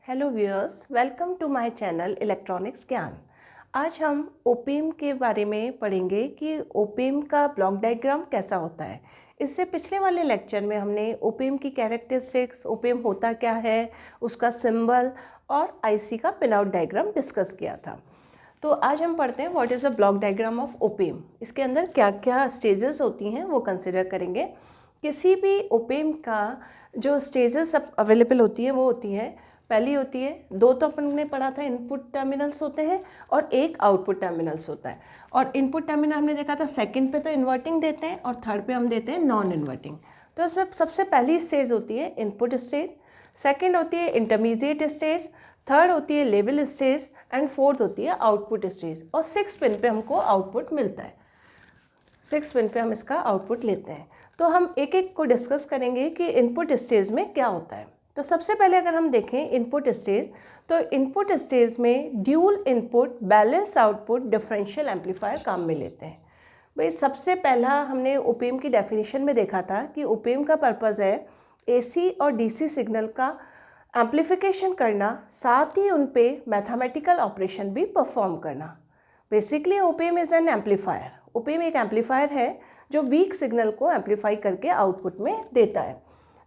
Hello viewers, welcome to my channel electronics Gyan. आज हम op-amp के बारे में पढ़ेंगे कि ओपेम का ब्लॉक डायग्राम कैसा होता है। इससे पिछले वाले लेक्चर में हमने ओपेम की कैरेक्टरिस्टिक्स, ओपेम होता क्या है, उसका सिंबल और आईसी का पिन आउट डायग्राम डिस्कस किया था। तो आज हम पढ़ते हैं what is a block diagram of op-amp. इसके अंदर क्या क्या स्टेजेस होती हैं वो कंसिडर करेंगे। किसी भी ओपेम का जो स्टेजेस अवेलेबल होती है वो होती है, पहली होती है, दो तो अपन ने पढ़ा था, इनपुट टर्मिनल्स होते हैं और एक आउटपुट टर्मिनल्स होता है। और इनपुट टर्मिनल हमने देखा था सेकंड पे तो इन्वर्टिंग देते हैं और थर्ड पे हम देते हैं नॉन इन्वर्टिंग। तो इसमें सबसे पहली स्टेज होती है इनपुट स्टेज, सेकंड होती है इंटरमीडिएट स्टेज, थर्ड होती है लेवल स्टेज एंड फोर्थ होती है आउटपुट स्टेज। और 6 पिन पे हमको आउटपुट मिलता है, 6 पिन पे हम इसका आउटपुट लेते हैं। तो हम एक एक को डिस्कस करेंगे कि इनपुट स्टेज में क्या होता है। तो सबसे पहले अगर हम देखें इनपुट स्टेज, तो इनपुट स्टेज में dual input balance output differential amplifier काम में लेते हैं। भाई सबसे पहला हमने ओपेम की डेफिनेशन में देखा था कि ओपेम का पर्पज़ है एसी और डीसी सिग्नल का एम्पलीफिकेशन करना, साथ ही उन पे मैथमेटिकल ऑपरेशन भी परफॉर्म करना। Basically op-amp is an amplifier. Op-amp एक एम्पलीफायर है जो वीक सिग्नल को एम्पलीफाई करके आउटपुट में देता है।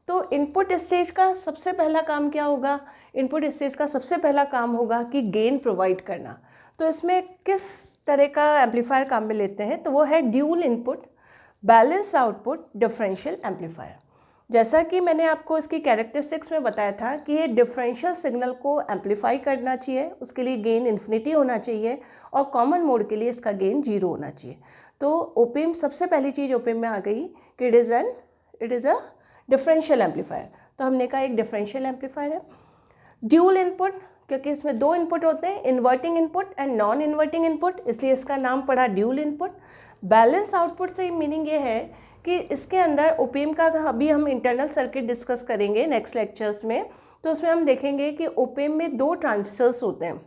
तो इनपुट स्टेज का सबसे पहला काम क्या होगा? इनपुट स्टेज का सबसे पहला काम होगा कि गेन प्रोवाइड करना। तो इसमें किस तरह का एम्पलीफायर काम में लेते हैं? तो वो है dual input balance output differential amplifier. जैसा कि मैंने आपको इसकी कैरेक्टरिस्टिक्स में बताया था कि ये डिफरेंशियल सिग्नल को एम्पलीफाई करना चाहिए, उसके लिए गेन इन्फिनिटी होना चाहिए और कॉमन मोड के लिए इसका गेन 0 होना चाहिए। तो ओपेम सबसे पहली चीज़ ओपेम में आ गई कि it is a differential amplifier. तो हमने कहा एक डिफरेंशियल एम्पलीफायर है। ड्यूल इनपुट, क्योंकि इसमें दो इनपुट होते हैं, inverting input and non inverting input, इसलिए इसका नाम पड़ा ड्यूल इनपुट। बैलेंस आउटपुट से मीनिंग ये है कि इसके अंदर ओपेम का अभी हम इंटरनल सर्किट डिस्कस करेंगे नेक्स्ट लेक्चर्स में, तो उसमें हम देखेंगे कि ओपेम में 2 ट्रांजिस्टर्स होते हैं।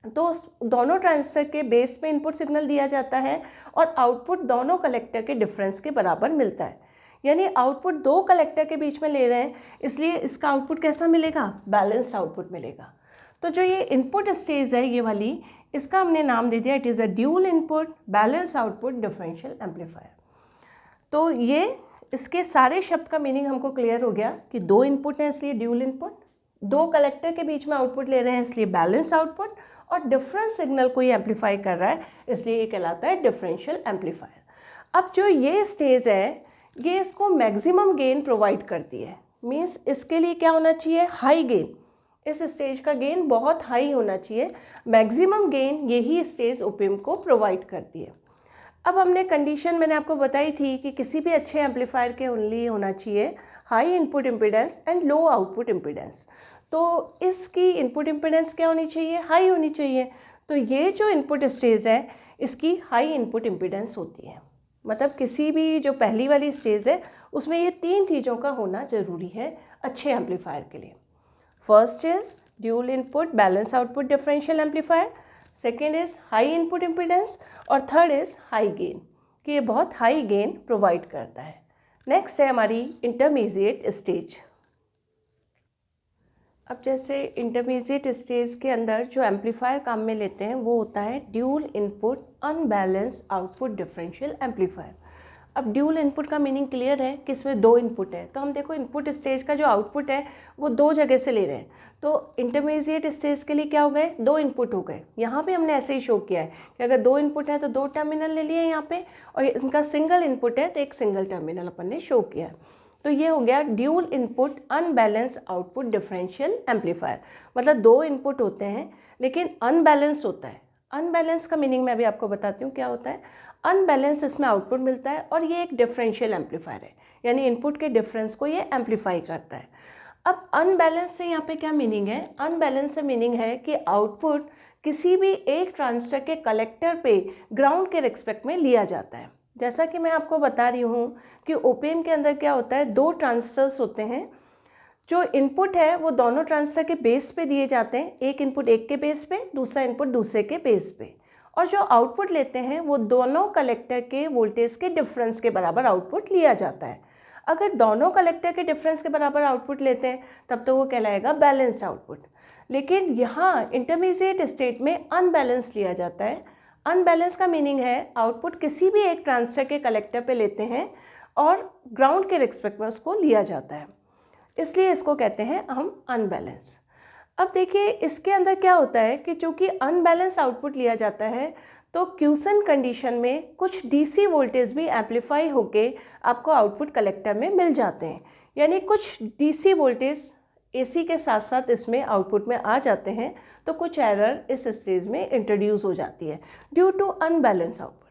तो दोनों ट्रांजिस्टर के बेस पे इनपुट सिग्नल दिया जाता है और आउटपुट दोनों कलेक्टर के डिफरेंस के बराबर मिलता है। यानी आउटपुट 2 कलेक्टर के बीच में ले रहे हैं, इसलिए इसका आउटपुट कैसा मिलेगा? बैलेंस आउटपुट मिलेगा। तो जो ये इनपुट स्टेज है ये वाली, इसका हमने नाम दे दिया it is a dual input balance output differential amplifier. तो ये इसके सारे शब्द का मीनिंग हमको क्लियर हो गया कि 2 इनपुट हैं इसलिए ड्यूल इनपुट, 2 कलेक्टर के बीच में आउटपुट ले रहे हैं इसलिए बैलेंस आउटपुट, और डिफरेंस सिग्नल को ये एम्पलीफाई कर रहा है इसलिए ये कहलाता है डिफरेंशियल एम्पलीफायर। अब जो ये स्टेज है ये इसको मैक्सिमम गेन प्रोवाइड करती है। मीन्स इसके लिए क्या होना चाहिए? High gain. इस स्टेज का गेन बहुत हाई होना चाहिए। मैक्सिमम गेन यही स्टेज ओपेम को प्रोवाइड करती है। अब हमने कंडीशन मैंने आपको बताई थी कि किसी भी अच्छे एम्पलीफायर के ओनली होना चाहिए high input impedance and low output impedance. तो इसकी इनपुट इम्पीडेंस क्या होनी चाहिए? हाई होनी चाहिए। तो ये जो इनपुट स्टेज है इसकी हाई इनपुट इम्पीडेंस होती है। मतलब किसी भी जो पहली वाली स्टेज है उसमें ये 3 चीज़ों का होना ज़रूरी है अच्छे एम्पलीफायर के लिए। First is dual input balance output differential amplifier, second is high input impedance और थर्ड इज हाई गेन, कि ये बहुत हाई गेन प्रोवाइड करता है। नेक्स्ट है हमारी इंटरमीडिएट स्टेज। अब जैसे इंटरमीडिएट स्टेज के अंदर जो एम्पलीफायर काम में लेते हैं वो होता है dual input unbalance output differential amplifier. अब ड्यूल इनपुट का मीनिंग क्लियर है कि इसमें 2 इनपुट है। तो हम देखो इनपुट स्टेज का जो आउटपुट है वो 2 जगह से ले रहे हैं। तो इंटरमीडिएट स्टेज के लिए क्या हो गए? 2 इनपुट हो गए। यहाँ पे हमने ऐसे ही शो किया है कि अगर 2 इनपुट है तो 2 टर्मिनल ले लिए यहाँ पे, और इनका सिंगल इनपुट है तो एक सिंगल टर्मिनल अपन ने शो किया है। तो ये हो गया dual input unbalance output differential amplifier. मतलब 2 इनपुट होते हैं लेकिन अनबैलेंस होता है। अनबैलेंस का मीनिंग मैं अभी आपको बताती हूँ क्या होता है। अनबैलेंस इसमें आउटपुट मिलता है और ये एक डिफरेंशियल एम्पलीफायर है, यानी इनपुट के डिफरेंस को ये एम्पलीफाई करता है। अब अनबैलेंस से यहाँ पे क्या मीनिंग है? अनबैलेंस से मीनिंग है कि आउटपुट किसी भी एक ट्रांजिस्टर के कलेक्टर पे ग्राउंड के रिस्पेक्ट में लिया जाता है। जैसा कि मैं आपको बता रही हूँ कि ओपेम के अंदर क्या होता है, 2 ट्रांजिस्टर्स होते हैं। जो इनपुट है वो दोनों ट्रांजिस्टर के बेस पे दिए जाते हैं, एक इनपुट एक के बेस पे, दूसरा इनपुट दूसरे के बेस पे, और जो आउटपुट लेते हैं वो दोनों कलेक्टर के वोल्टेज के डिफरेंस के बराबर आउटपुट लिया जाता है। अगर दोनों कलेक्टर के डिफरेंस के बराबर आउटपुट लेते हैं तब तो वो कहलाएगा बैलेंस्ड आउटपुट। लेकिन यहाँ इंटरमीडिएट स्टेट में अनबैलेंस लिया जाता है। अनबैलेंस का मीनिंग है आउटपुट किसी भी एक ट्रांजिस्टर के कलेक्टर पे लेते हैं और ग्राउंड के रिस्पेक्ट में उसको लिया जाता है, इसलिए इसको कहते हैं हम अनबैलेंस। अब देखिए इसके अंदर क्या होता है कि चूँकि अनबैलेंस आउटपुट लिया जाता है तो क्यूसेंट कंडीशन में कुछ डीसी वोल्टेज भी एम्पलीफाई होके आपको आउटपुट कलेक्टर में मिल जाते हैं, यानी कुछ डीसी वोल्टेज एसी के साथ साथ इसमें आउटपुट में आ जाते हैं, तो कुछ एरर इस स्टेज में इंट्रोड्यूस हो जाती है ड्यू टू अनबैलेंस आउटपुट।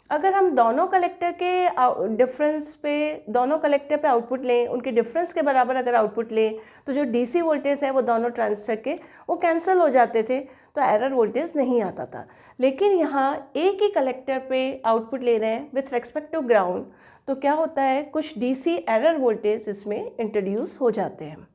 अगर हम दोनों कलेक्टर के डिफरेंस पे दोनों कलेक्टर पे आउटपुट लें, उनके डिफरेंस के बराबर अगर आउटपुट लें तो जो डीसी वोल्टेज है वो दोनों ट्रांजिस्टर के वो कैंसिल हो जाते थे, तो एरर वोल्टेज नहीं आता था। लेकिन यहाँ एक ही कलेक्टर पे आउटपुट ले रहे हैं विथ रिस्पेक्ट टू ग्राउंड, तो क्या होता है कुछ डीसी एरर वोल्टेज इसमें इंट्रोड्यूस हो जाते हैं।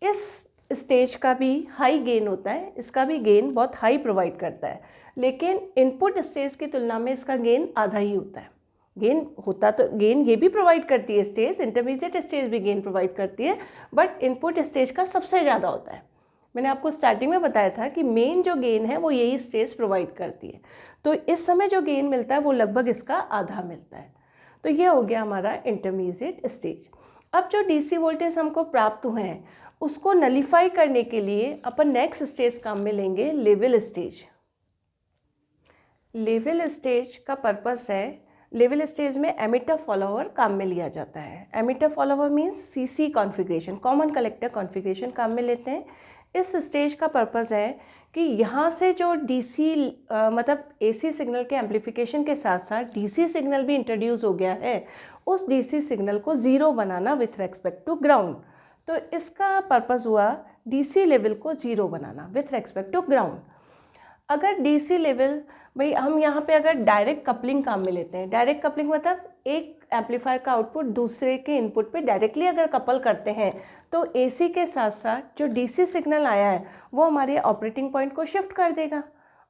इस स्टेज का भी हाई गेन होता है, इसका भी गेन बहुत हाई प्रोवाइड करता है, लेकिन इनपुट स्टेज की तुलना में इसका गेन आधा ही होता है। गेन ये भी प्रोवाइड करती है स्टेज, इंटरमीडिएट स्टेज भी गेन प्रोवाइड करती है, बट इनपुट स्टेज का सबसे ज़्यादा होता है। मैंने आपको स्टार्टिंग में बताया था कि मेन जो गेन है वो यही स्टेज प्रोवाइड करती है, तो इस समय जो गेन मिलता है वो लगभग इसका आधा मिलता है। तो ये हो गया हमारा इंटरमीडिएट स्टेज। अब जो डीसी वोल्टेज हमको प्राप्त हुए हैं उसको नलीफाई करने के लिए अपन नेक्स्ट स्टेज काम में लेंगे लेवल स्टेज। लेवल स्टेज का पर्पस है, लेवल स्टेज में एमिटर फॉलोअर काम में लिया जाता है। Emitter follower means CC configuration, common collector configuration काम में लेते हैं। इस स्टेज का पर्पस है कि यहाँ से जो डीसी मतलब एसी सिग्नल के एम्पलीफिकेशन के साथ साथ डीसी सिग्नल भी इंट्रोड्यूस हो गया है, उस डीसी सिग्नल को ज़ीरो बनाना विथ रेस्पेक्ट टू ग्राउंड। तो इसका पर्पस हुआ डीसी लेवल को ज़ीरो बनाना विथ रेस्पेक्ट टू ग्राउंड। अगर डीसी लेवल, भाई हम यहाँ पे अगर डायरेक्ट कपलिंग काम में लेते हैं, डायरेक्ट कपलिंग मतलब एक एम्पलीफायर का आउटपुट दूसरे के इनपुट पे डायरेक्टली अगर कपल करते हैं तो एसी के साथ साथ जो डीसी सिग्नल आया है वो हमारे ऑपरेटिंग पॉइंट को शिफ्ट कर देगा,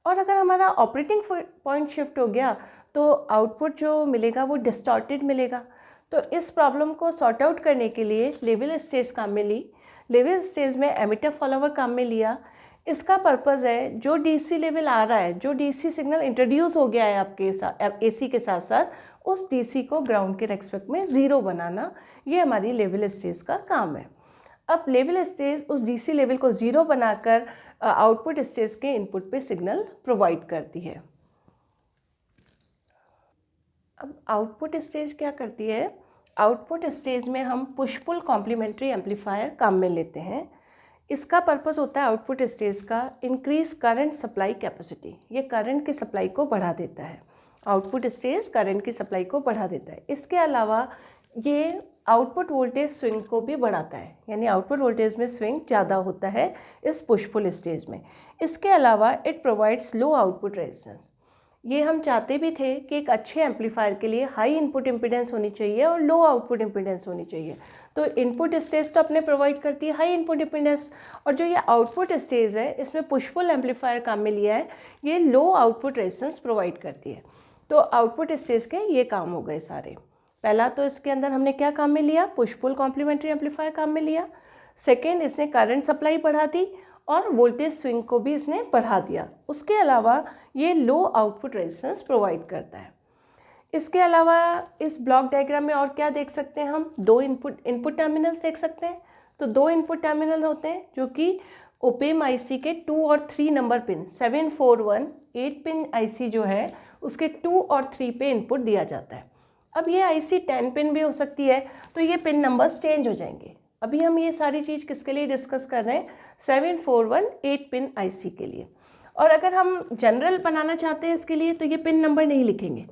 और अगर हमारा ऑपरेटिंग पॉइंट शिफ्ट हो गया तो आउटपुट जो मिलेगा वो डिस्टॉर्टेड मिलेगा। तो इस प्रॉब्लम को सॉर्ट आउट करने के लिए लेवल स्टेज काम में ली। लेवल स्टेज में एमिटर फॉलोअर काम में लिया। इसका पर्पज़ है जो डीसी लेवल आ रहा है, जो डीसी सिग्नल इंट्रोड्यूस हो गया है आपके साथ एसी के साथ साथ, उस डीसी को ग्राउंड के रेस्पेक्ट में ज़ीरो बनाना, ये हमारी लेवल स्टेज का काम है। अब लेवल स्टेज उस डीसी लेवल को ज़ीरो बनाकर आउटपुट स्टेज के इनपुट पे सिग्नल प्रोवाइड करती है। अब आउटपुट स्टेज क्या करती है? आउटपुट स्टेज में हम पुश पुल कॉम्प्लीमेंट्री एम्पलीफायर काम में लेते हैं। इसका पर्पस होता है आउटपुट स्टेज का इंक्रीज करंट सप्लाई कैपेसिटी, ये करंट की सप्लाई को बढ़ा देता है। आउटपुट स्टेज करंट की सप्लाई को बढ़ा देता है। इसके अलावा ये आउटपुट वोल्टेज स्विंग को भी बढ़ाता है, यानी आउटपुट वोल्टेज में स्विंग ज़्यादा होता है इस पुश पुल स्टेज में। इसके अलावा it provides low output resistance. ये हम चाहते भी थे कि एक अच्छे एम्पलीफायर के लिए हाई इनपुट इम्पीडेंस होनी चाहिए और लो आउटपुट इम्पीडेंस होनी चाहिए। तो इनपुट स्टेज तो अपने प्रोवाइड करती है हाई इनपुट इम्पीडेंस, और जो ये आउटपुट स्टेज है इसमें पुश पुल एम्पलीफायर काम में लिया है, ये लो आउटपुट रेजिस्टेंस प्रोवाइड करती है। तो आउटपुट स्टेज के ये काम हो गए सारे। पहला तो इसके अंदर हमने क्या काम में लिया? पुश पुल कॉम्प्लीमेंट्री एम्पलीफायर काम में लिया। सेकेंड, इसने करंट सप्लाई बढ़ा दी और वोल्टेज स्विंग को भी इसने बढ़ा दिया। उसके अलावा ये लो आउटपुट रेजिस्टेंस प्रोवाइड करता है। इसके अलावा इस ब्लॉक डायग्राम में और क्या देख सकते हैं हम? दो इनपुट टर्मिनल्स देख सकते हैं। तो दो इनपुट टर्मिनल होते हैं जो कि ओपेम आईसी के 2 और 3 नंबर पिन 741 8 पिन आईसी जो है उसके 2 और 3 पे इनपुट दिया जाता है। अब ये आईसी 10 पिन भी हो सकती है, तो ये पिन नंबर्स चेंज हो जाएंगे। अभी हम ये सारी चीज़ किसके लिए डिस्कस कर रहे हैं? 741 8 पिन आईसी के लिए। और अगर हम जनरल बनाना चाहते हैं इसके लिए तो ये पिन नंबर नहीं लिखेंगे,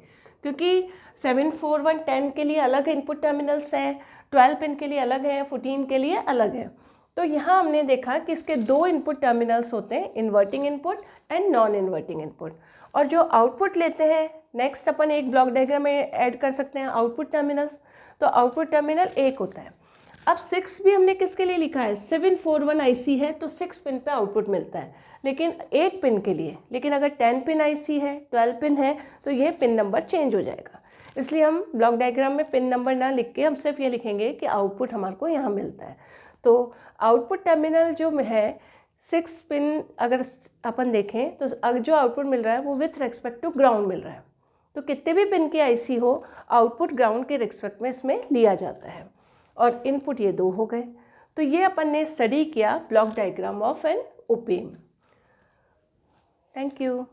क्योंकि 741 10 के लिए अलग इनपुट टर्मिनल्स हैं, 12 पिन के लिए अलग है, 14 के लिए अलग है। तो यहाँ हमने देखा कि इसके दो इनपुट टर्मिनल्स होते हैं, inverting input and non inverting input. और जो आउटपुट लेते हैं, नेक्स्ट अपन एक ब्लॉक डायग्राम में ऐड कर सकते हैं आउटपुट टर्मिनल्स। तो आउटपुट टर्मिनल एक होता है। अब 6 भी हमने किसके लिए लिखा है? 741 आईसी है तो 6 पिन पे आउटपुट मिलता है, लेकिन 8 पिन के लिए। लेकिन अगर 10 पिन आईसी है, 12 पिन है, तो ये पिन नंबर चेंज हो जाएगा। इसलिए हम ब्लॉक डायग्राम में पिन नंबर ना लिख के हम सिर्फ ये लिखेंगे कि आउटपुट हमारे को यहाँ मिलता है। तो आउटपुट टर्मिनल जो है 6 पिन अगर अपन देखें तो जो आउटपुट मिल रहा है वो विथ रेस्पेक्ट टू ग्राउंड मिल रहा है। तो कितने भी पिन की आईसी हो, आउटपुट ग्राउंड के रिस्पेक्ट में इसमें लिया जाता है। और इनपुट ये 2 हो गए। तो ये अपन ने स्टडी किया block diagram of an op amp. Thank you.